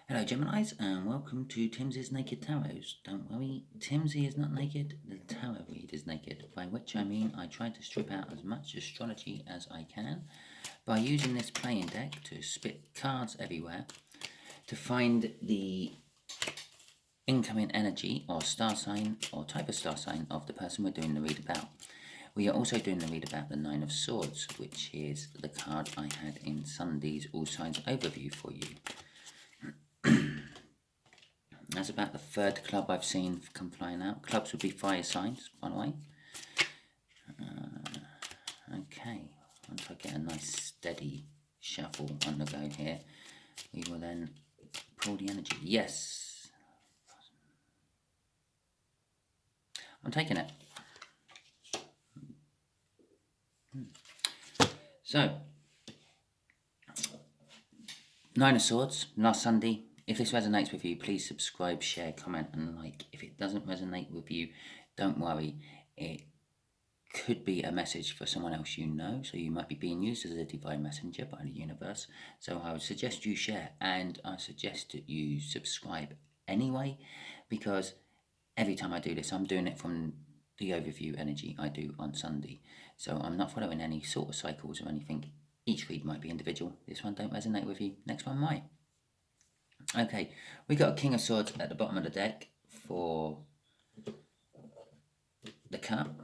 Hello Geminis and welcome to Timsy's Naked Tarots. Don't worry, Timsy is not naked, the tarot read is naked, by which I mean I try to strip out as much astrology as I can by using this playing deck to spit cards everywhere to find the incoming energy or star sign or type of star sign of the person we're doing the read about. We are also doing the read about the Nine of Swords, which is the card I had in Sunday's All Signs overview for you. That's about the third club I've seen come flying out. Clubs would be fire signs, by the way. Okay, once I get a nice steady shuffle on the go here, we will then pull the energy. Yes, I'm taking it. So, Nine of Swords, last Sunday. If this resonates with you, please subscribe, share, comment, and like. If it doesn't resonate with you, don't worry. It could be a message for someone else you know, so you might be being used as a divine messenger by the universe. So I would suggest you share, and I suggest that you subscribe anyway, because every time I do this, I'm doing it from the overview energy I do on Sunday. So I'm not following any sort of cycles or anything. Each read might be individual. This one don't resonate with you, next one might. Okay, we got a King of Swords at the bottom of the deck for the cup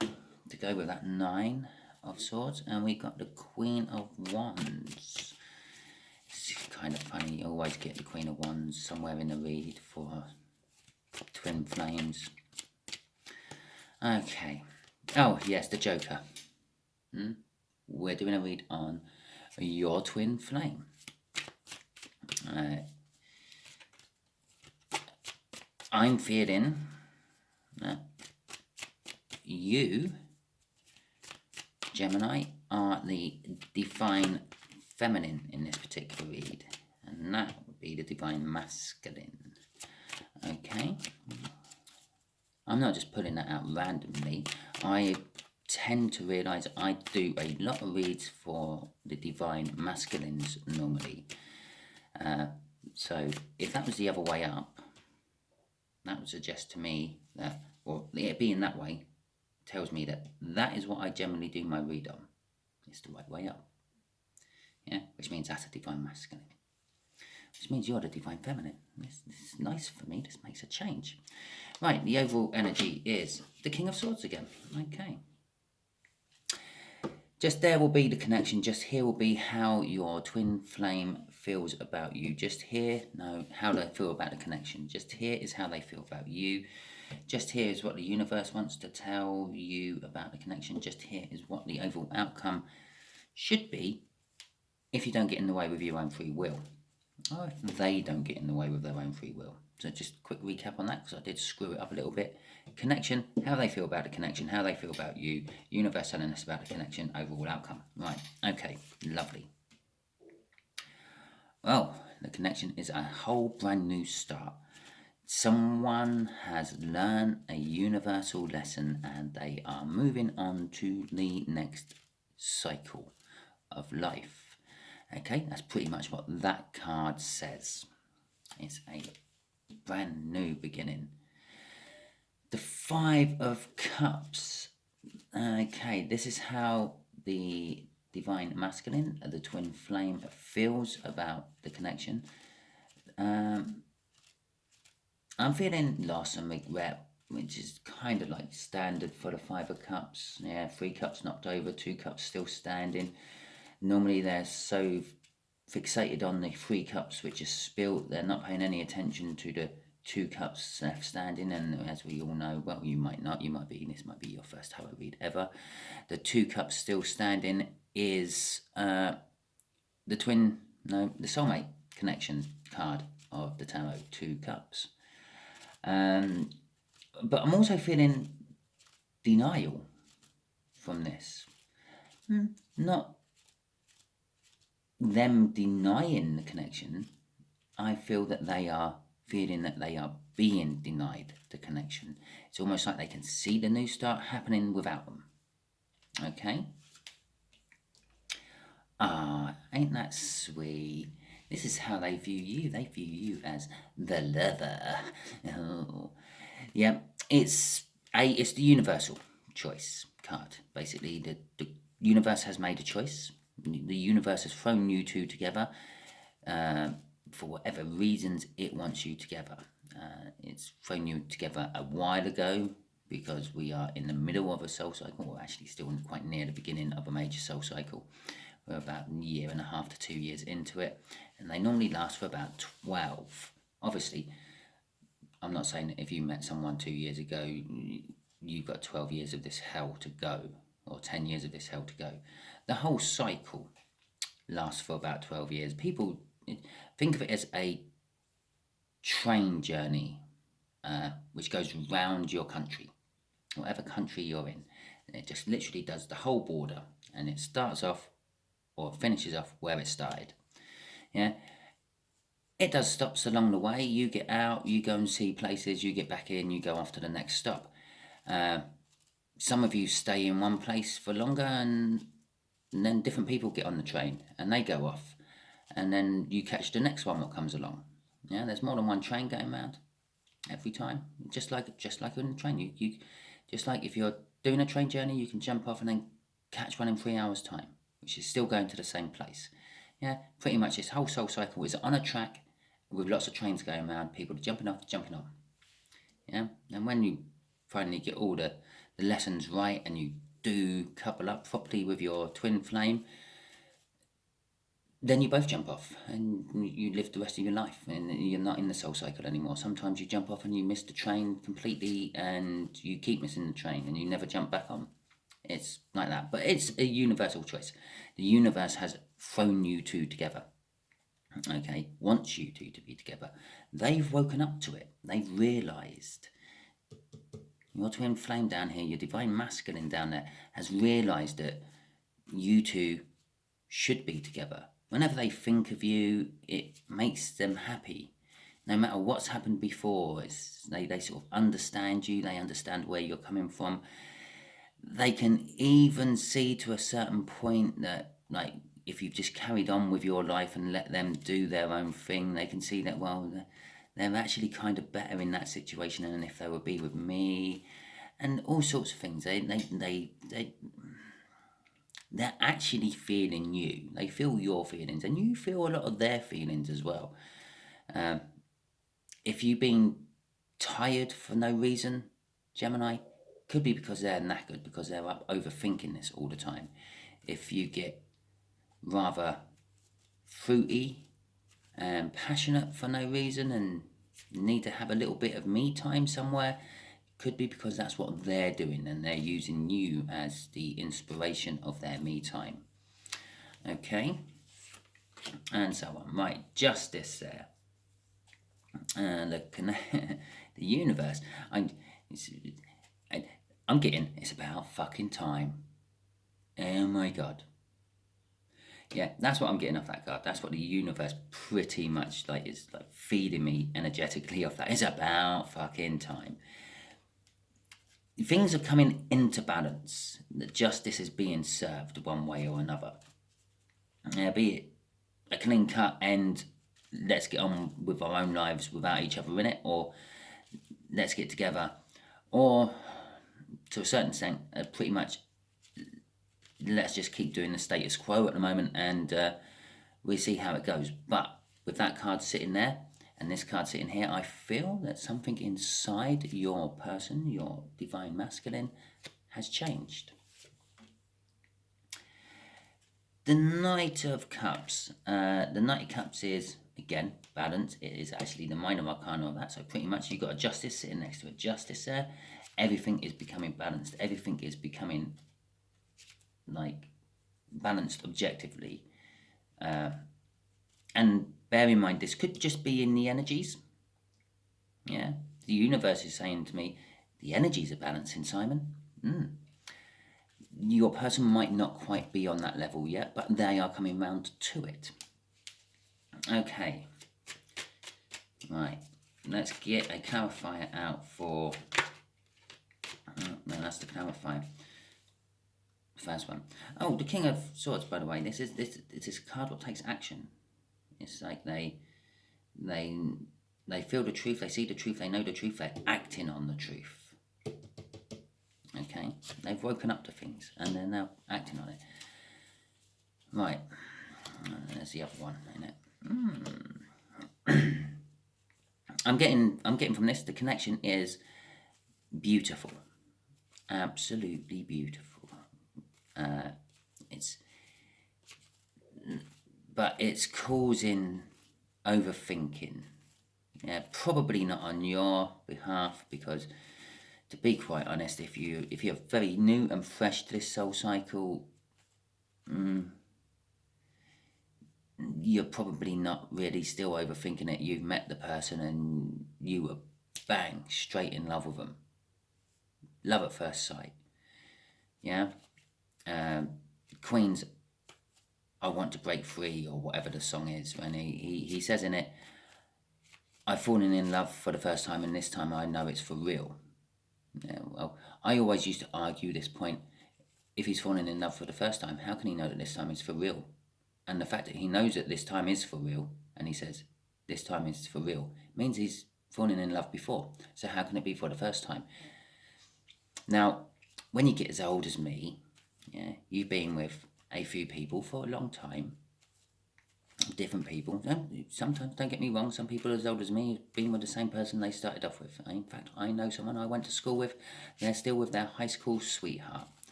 to go with that Nine of Swords, and we got the Queen of Wands. It's kind of funny, you always get the Queen of Wands somewhere in the read for Twin Flames. Okay, oh yes, the Joker. We're doing a read on your Twin Flame. I'm feeling that you, Gemini, are the divine feminine in this particular read, and that would be the divine masculine. Okay, I'm not just putting that out randomly. I tend to realise I do a lot of reads for the divine masculines normally. So if that was the other way up, that would suggest to me that, or it being that way, tells me that that is what I generally do my read on. It's the right way up. Yeah, which means that's a divine masculine. Which means you're the divine feminine. This is nice for me. This makes a change. Right, the overall energy is the King of Swords again. Okay. Just there will be the connection. Just here will be how your twin flame feels about you. Just here, no, how they feel about the connection. Just here is how they feel about you. Just here is what the universe wants to tell you about the connection. Just here is what the overall outcome should be if you don't get in the way with your own free will, or if they don't get in the way with their own free will. So just a quick recap on that, because I did screw it up a little bit. Connection, how they feel about the connection, how they feel about you, universe telling us about the connection, overall outcome. Right, okay, lovely. Well, the connection is a whole brand new start. Someone has learned a universal lesson and they are moving on to the next cycle of life. Okay, that's pretty much what that card says. It's a brand new beginning. The Five of Cups. Okay, this is how the divine masculine, the twin flame, feels about the connection. I'm feeling loss and regret, which is kind of like standard for the Five of Cups. Yeah, 3 cups knocked over, 2 cups still standing. Normally they're so fixated on the 3 cups which is spilled, they're not paying any attention to the 2 cups left standing. And as we all know, well, you might not, you might be, this might be your first tarot read ever, the 2 cups still standing is the soulmate connection card of the tarot, 2 cups. But I'm also feeling denial from this. Not them denying the connection. I feel that they are feeling that they are being denied the connection. It's almost like they can see the new start happening without them. Okay? Ain't that sweet? This is how they view you. They view you as the lover. Oh. Yeah, it's the universal choice card. Basically, the universe has made a choice. The universe has thrown you two together for whatever reasons it wants you together. It's thrown you together a while ago because we are in the middle of a soul cycle, or actually still quite near the beginning of a major soul cycle. We're about a year and a half to 2 years into it, and they normally last for about 12. Obviously, I'm not saying that if you met someone 2 years ago, you've got 12 years of this hell to go, or 10 years of this hell to go. The whole cycle lasts for about 12 years. People think of it as a train journey, which goes round your country, whatever country you're in. And it just literally does the whole border, and it starts off or finishes off where it started. Yeah. It does stops along the way. You get out, you go and see places, you get back in, you go off to the next stop. Some of you stay in one place for longer, and then different people get on the train and they go off, and then you catch the next one that comes along. Yeah, there's more than one train going around every time. Just like in a train, you just like if you're doing a train journey, you can jump off and then catch one in 3 hours' time, which is still going to the same place. Yeah, pretty much this whole soul cycle is on a track with lots of trains going around, people jumping off, jumping on. Yeah, and when you finally get all the lessons right and you do couple up properly with your twin flame, then you both jump off and you live the rest of your life, and you're not in the soul cycle anymore. Sometimes you jump off and you miss the train completely, and you keep missing the train and you never jump back on. It's like that, but it's a universal choice. The universe has thrown you two together. Okay, wants you two to be together. They've woken up to it. They've realised. Your twin flame down here, your divine masculine down there, has realised that you two should be together. Whenever they think of you, it makes them happy. No matter what's happened before, they sort of understand you. They understand where you're coming from. They can even see to a certain point that, like, if you've just carried on with your life and let them do their own thing, they can see that, well, they're actually kind of better in that situation than if they would be with me, and all sorts of things. They're actually feeling you. They feel your feelings, and you feel a lot of their feelings as well. If you've been tired for no reason, Gemini, could be because they're knackered, because they're up overthinking this all the time. If you get rather fruity and passionate for no reason and need to have a little bit of me time somewhere, could be because that's what they're doing, and they're using you as the inspiration of their me time. Okay, and so on. Right, justice there. The universe. I'm getting, it's about fucking time. Oh my god. Yeah, that's what I'm getting off that card. That's what the universe pretty much is feeding me energetically off that. It's about fucking time. Things are coming into balance. The justice is being served one way or another. Be it a clean cut and let's get on with our own lives without each other in it, or let's get together, or to a certain extent, pretty much let's just keep doing the status quo at the moment, and we see how it goes. But with that card sitting there and this card sitting here, I feel that something inside your person, your divine masculine, has changed. The Knight of Cups. The Knight of Cups is, again, balance. It is actually the minor arcana of that. So pretty much you've got a justice sitting next to a justice there. Everything is becoming balanced. Everything is becoming balanced objectively. And bear in mind, this could just be in the energies. Yeah, the universe is saying to me, the energies are balancing, Simon. Your person might not quite be on that level yet, but they are coming round to it. Okay. Right. Let's get a clarifier out for... no, that's the clarifier. First one. Oh, the King of Swords, by the way. This is a card that takes action. It's like they feel the truth, they see the truth, they know the truth, they're acting on the truth. Okay, they've woken up to things and they're now acting on it. Right, there's the other one in it. I'm getting from this, the connection is beautiful, absolutely beautiful. But it's causing overthinking. Yeah, probably not on your behalf, because to be quite honest, if you're very new and fresh to this soul cycle, you're probably not really still overthinking it. You've met the person and you were bang straight in love with them. Love at first sight. Yeah. Queen's I Want to Break Free, or whatever the song is, and he says in it, I've fallen in love for the first time, and this time I know it's for real. Yeah, well, I always used to argue this point. If he's fallen in love for the first time, how can he know that this time is for real? And the fact that he knows that this time is for real, and he says this time is for real, means he's fallen in love before. So how can it be for the first time? Now, when you get as old as me, yeah, you've been with a few people for a long time, different people. Sometimes, don't get me wrong, some people as old as me have been with the same person they started off with. In fact, I know someone I went to school with, they're still with their high school sweetheart.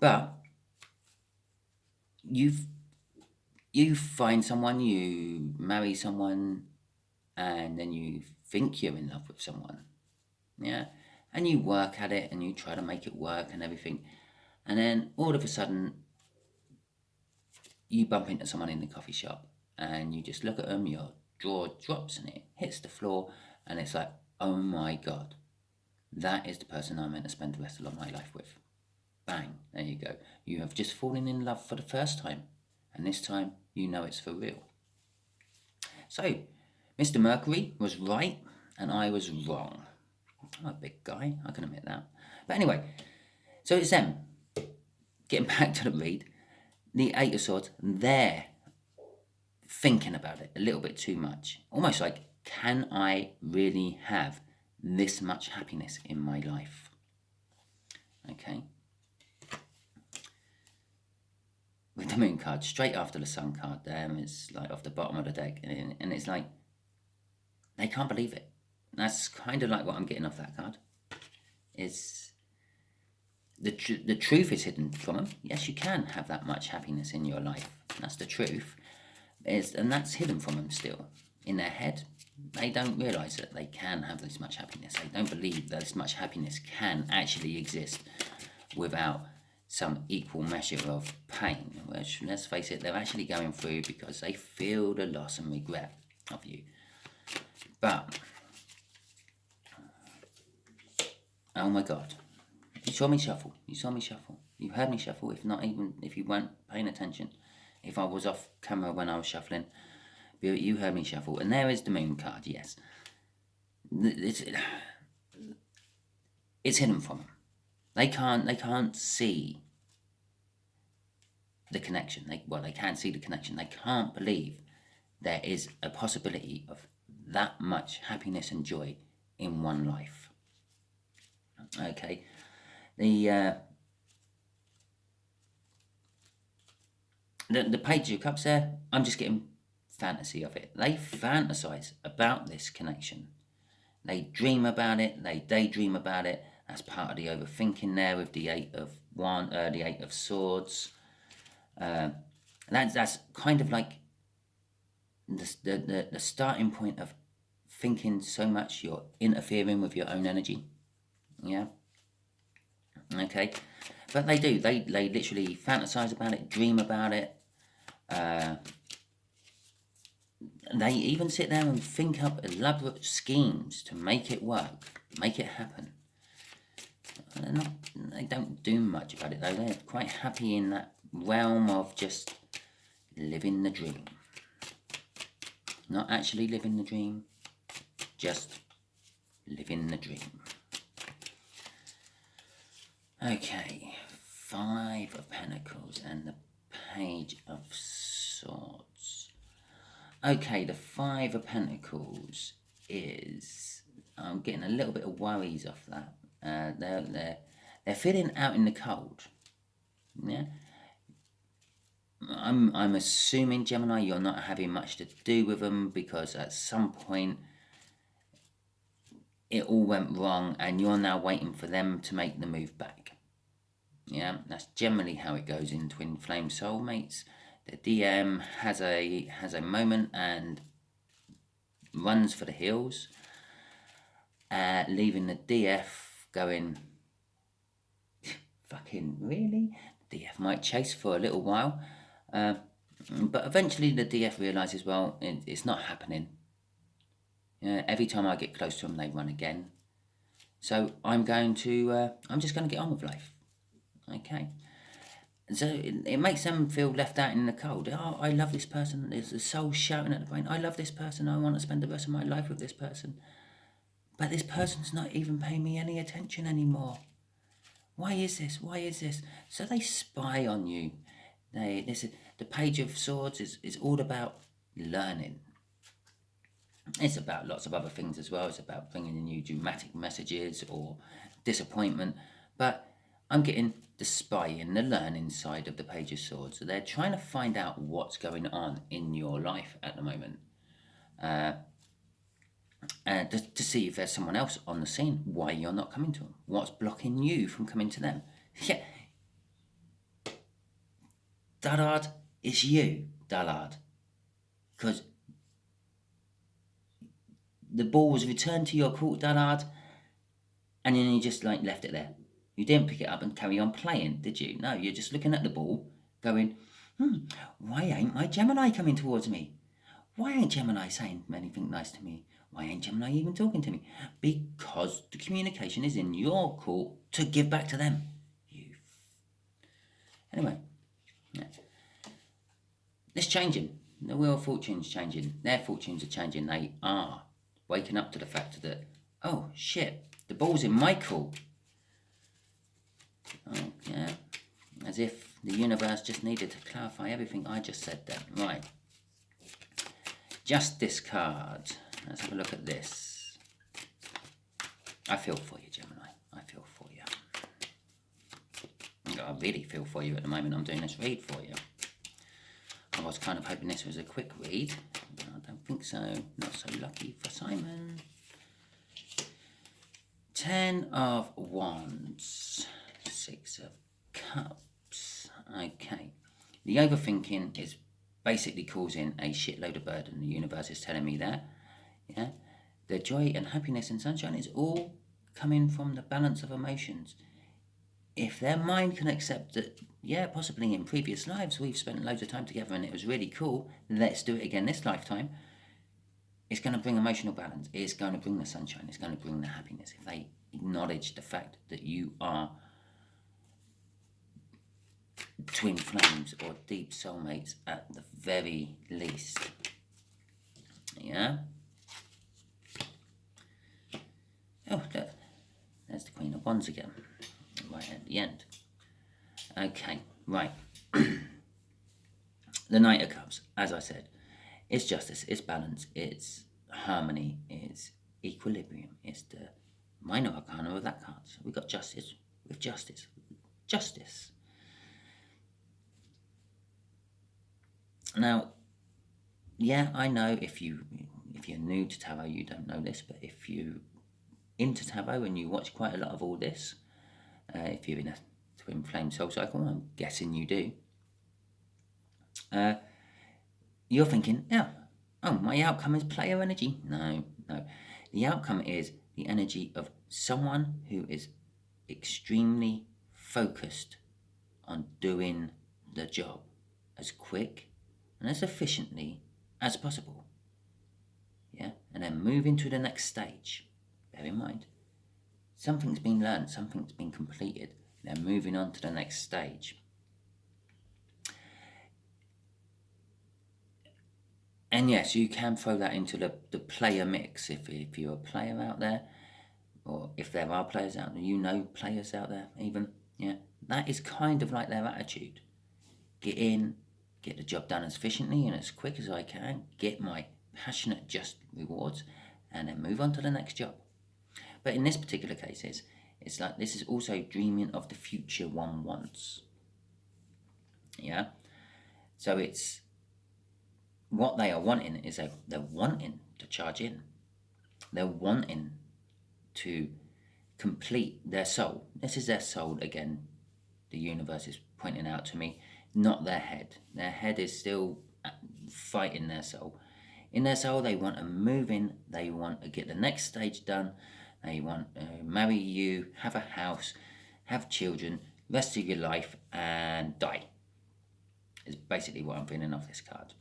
But you find someone, you marry someone, and then you think you're in love with someone. Yeah? And you work at it and you try to make it work and everything. And then all of a sudden, you bump into someone in the coffee shop and you just look at them, your jaw drops and it hits the floor, and it's like, oh my God, that is the person I'm meant to spend the rest of my life with. Bang, there you go. You have just fallen in love for the first time, and this time you know it's for real. So, Mr. Mercury was right and I was wrong. I'm a big guy, I can admit that. But anyway, so it's them. Getting back to the read, the Eight of Swords, they're thinking about it a little bit too much. Almost like, can I really have this much happiness in my life? Okay. With the Moon card, straight after the Sun card there, it's like off the bottom of the deck, and it's like, they can't believe it. That's kind of like what I'm getting off that card. Is the truth is hidden from them. Yes, you can have that much happiness in your life. That's the truth. And that's hidden from them still. In their head, they don't realise that they can have this much happiness. They don't believe that this much happiness can actually exist without some equal measure of pain, which, let's face it, they're actually going through because they feel the loss and regret of you. But, oh my God, you saw me shuffle. You heard me shuffle, if you weren't paying attention. If I was off camera when I was shuffling, you heard me shuffle. And there is the Moon card, yes. It's hidden from them. They can't see the connection. They can't see the connection. They can't believe there is a possibility of that much happiness and joy in one life. Okay, the Page of Cups there, I'm just getting fantasy of it. They fantasize about this connection. They dream about it. They daydream about it. That's part of the overthinking there with the Eight of Swords. That's kind of like the starting point of thinking so much you're interfering with your own energy. Yeah. Okay. But they do. They literally fantasize about it, dream about it. They even sit there and think up elaborate schemes to make it work, make it happen. They don't do much about it though. They're quite happy in that realm of just living the dream. Not actually living the dream, just living the dream. Okay, 5 of Pentacles and the Page of Swords. Okay, the Five of Pentacles is... I'm getting a little bit of worries off that. They're feeling out in the cold. Yeah. I'm assuming, Gemini, you're not having much to do with them because at some point it all went wrong and you're now waiting for them to make the move back. Yeah, that's generally how it goes in Twin Flame Soulmates. The DM has a moment and runs for the hills, leaving the DF going, fucking really? The DF might chase for a little while, but eventually the DF realises, well, it's not happening. Every time I get close to them, they run again. So I'm just going to get on with life. Okay. So it makes them feel left out in the cold. Oh, I love this person. There's the soul shouting at the brain. I love this person. I want to spend the rest of my life with this person. But this person's not even paying me any attention anymore. Why is this? Why is this? So they spy on you. The Page of Swords is all about learning. It's about lots of other things as well. It's about bringing in you dramatic messages or disappointment. But I'm getting the spying, the learning side of the Page of Swords. So they're trying to find out what's going on in your life at the moment. To see if there's someone else on the scene, why you're not coming to them. What's blocking you from coming to them? Yeah. Dullard, it's you, Dullard. Because the ball was returned to your court, Dullard, and then you just left it there. You didn't pick it up and carry on playing, did you? No, you're just looking at the ball, going, why ain't my Gemini coming towards me? Why ain't Gemini saying anything nice to me? Why ain't Gemini even talking to me? Because the communication is in your court to give back to them. Anyway, yeah. It's changing. The Wheel of Fortune's changing. Their fortunes are changing. They are waking up to the fact that, oh, shit, the ball's in my court. Oh, yeah. As if the universe just needed to clarify everything I just said there. Right. Justice card. Let's have a look at this. I feel for you, Gemini. I feel for you. I really feel for you at the moment. I'm doing this read for you. I was kind of hoping this was a quick read. I don't think so. Not so lucky for Simon. 10 of Wands. 6 of Cups. Okay. The overthinking is basically causing a shitload of burden. The universe is telling me that. Yeah. The joy and happiness and sunshine is all coming from the balance of emotions. If their mind can accept that, yeah, possibly in previous lives we've spent loads of time together and it was really cool, let's do it again this lifetime, it's going to bring emotional balance. It's going to bring the sunshine. It's going to bring the happiness. If they acknowledge the fact that you are twin flames or deep soulmates at the very least. Yeah? Oh, look. There's the Queen of Wands again. Right at the end. Okay, right. The Knight of Cups, as I said, it's justice, it's balance, it's harmony, it's equilibrium, it's the minor arcana of that card. So we've got justice with justice. Justice. Now, yeah, I know if you're new to tarot, you don't know this, but if you're into tarot and you watch quite a lot of all this, if you're in a twin flame soul cycle, I'm guessing you do, you're thinking, my outcome is player energy. No. The outcome is the energy of someone who is extremely focused on doing the job as quick and as efficiently as possible. Yeah, and then move into the next stage. Bear in mind, something's been learned, something's been completed. They're moving on to the next stage. And yes, you can throw that into the player mix if you're a player out there, or if there are players out there, players out there even. Yeah, that is kind of like their attitude. Get in, get the job done as efficiently and as quick as I can, get my passionate just rewards, and then move on to the next job. But in this particular case, it's like this is also dreaming of the future one wants. Yeah? So it's what they are wanting is they're wanting to charge in. They're wanting to complete their soul. This is their soul again. The universe is pointing out to me, not their head. Their head is still fighting their soul. In their soul, they want to move in. They want to get the next stage done. They want to marry you, have a house, have children, rest of your life, and die. Is basically what I'm feeling off this card.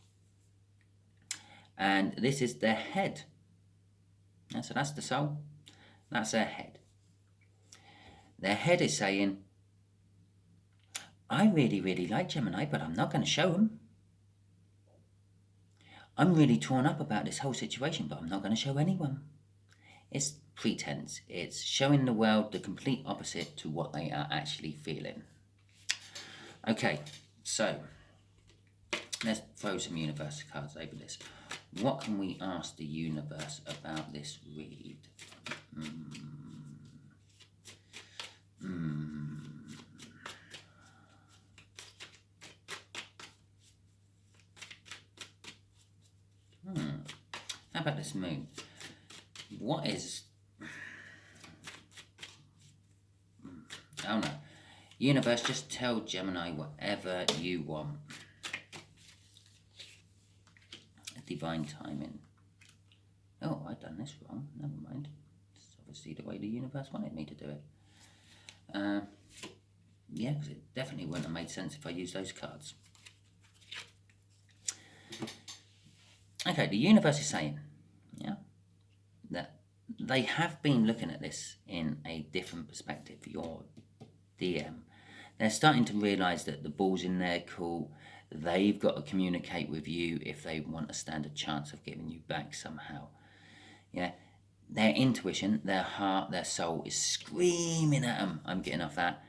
And this is their head. And so that's the soul. That's their head. Their head is saying, I really, really like Gemini, but I'm not going to show them. I'm really torn up about this whole situation, but I'm not going to show anyone. It's pretense. It's showing the world the complete opposite to what they are actually feeling. Okay, so let's throw some universe cards over this. What can we ask the universe about this read? How about this moon? What is... I don't know. Universe, just tell Gemini whatever you want. Divine timing. Oh, I've done this wrong. Never mind. It's obviously the way the universe wanted me to do it. Yeah, because it definitely wouldn't have made sense if I used those cards. Okay, the universe is saying, yeah, that they have been looking at this in a different perspective. Your DM. They're starting to realise that the ball's in their court. They've got to communicate with you if they want to stand a chance of giving you back somehow. Yeah, their intuition, their heart, their soul is screaming at them. I'm getting off that.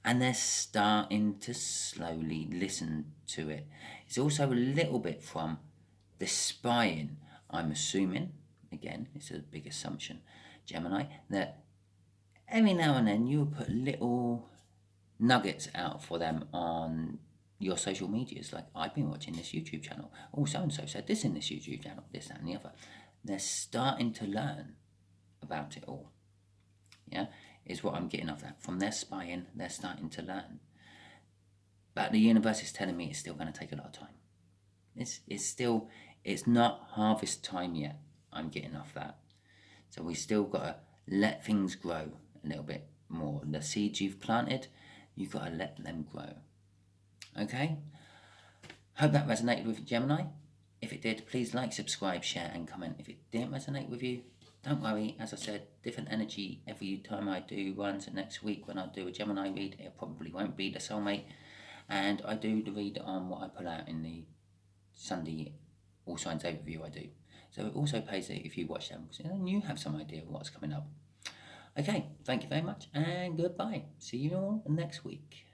And they're starting to slowly listen to it. It's also a little bit from the spying, I'm assuming, again, it's a big assumption, Gemini, that every now and then you will put little nuggets out for them on your social medias, like, I've been watching this YouTube channel, oh, so-and-so said this in this YouTube channel, this, that, and the other. They're starting to learn about it all, yeah, is what I'm getting off that. From their spying, they're starting to learn. But the universe is telling me it's still going to take a lot of time. It's not harvest time yet, I'm getting off that. So we still got to let things grow a little bit more. The seeds you've planted, you've got to let them grow. Okay? Hope that resonated with you, Gemini. If it did, please like, subscribe, share, and comment. If it didn't resonate with you, don't worry. As I said, different energy every time I do one. So next week when I do a Gemini read, it probably won't be the soulmate. And I do the read on what I pull out in the Sunday All Signs overview I do. So it also pays if you watch them, because then you have some idea of what's coming up. Okay, thank you very much, and goodbye. See you all next week.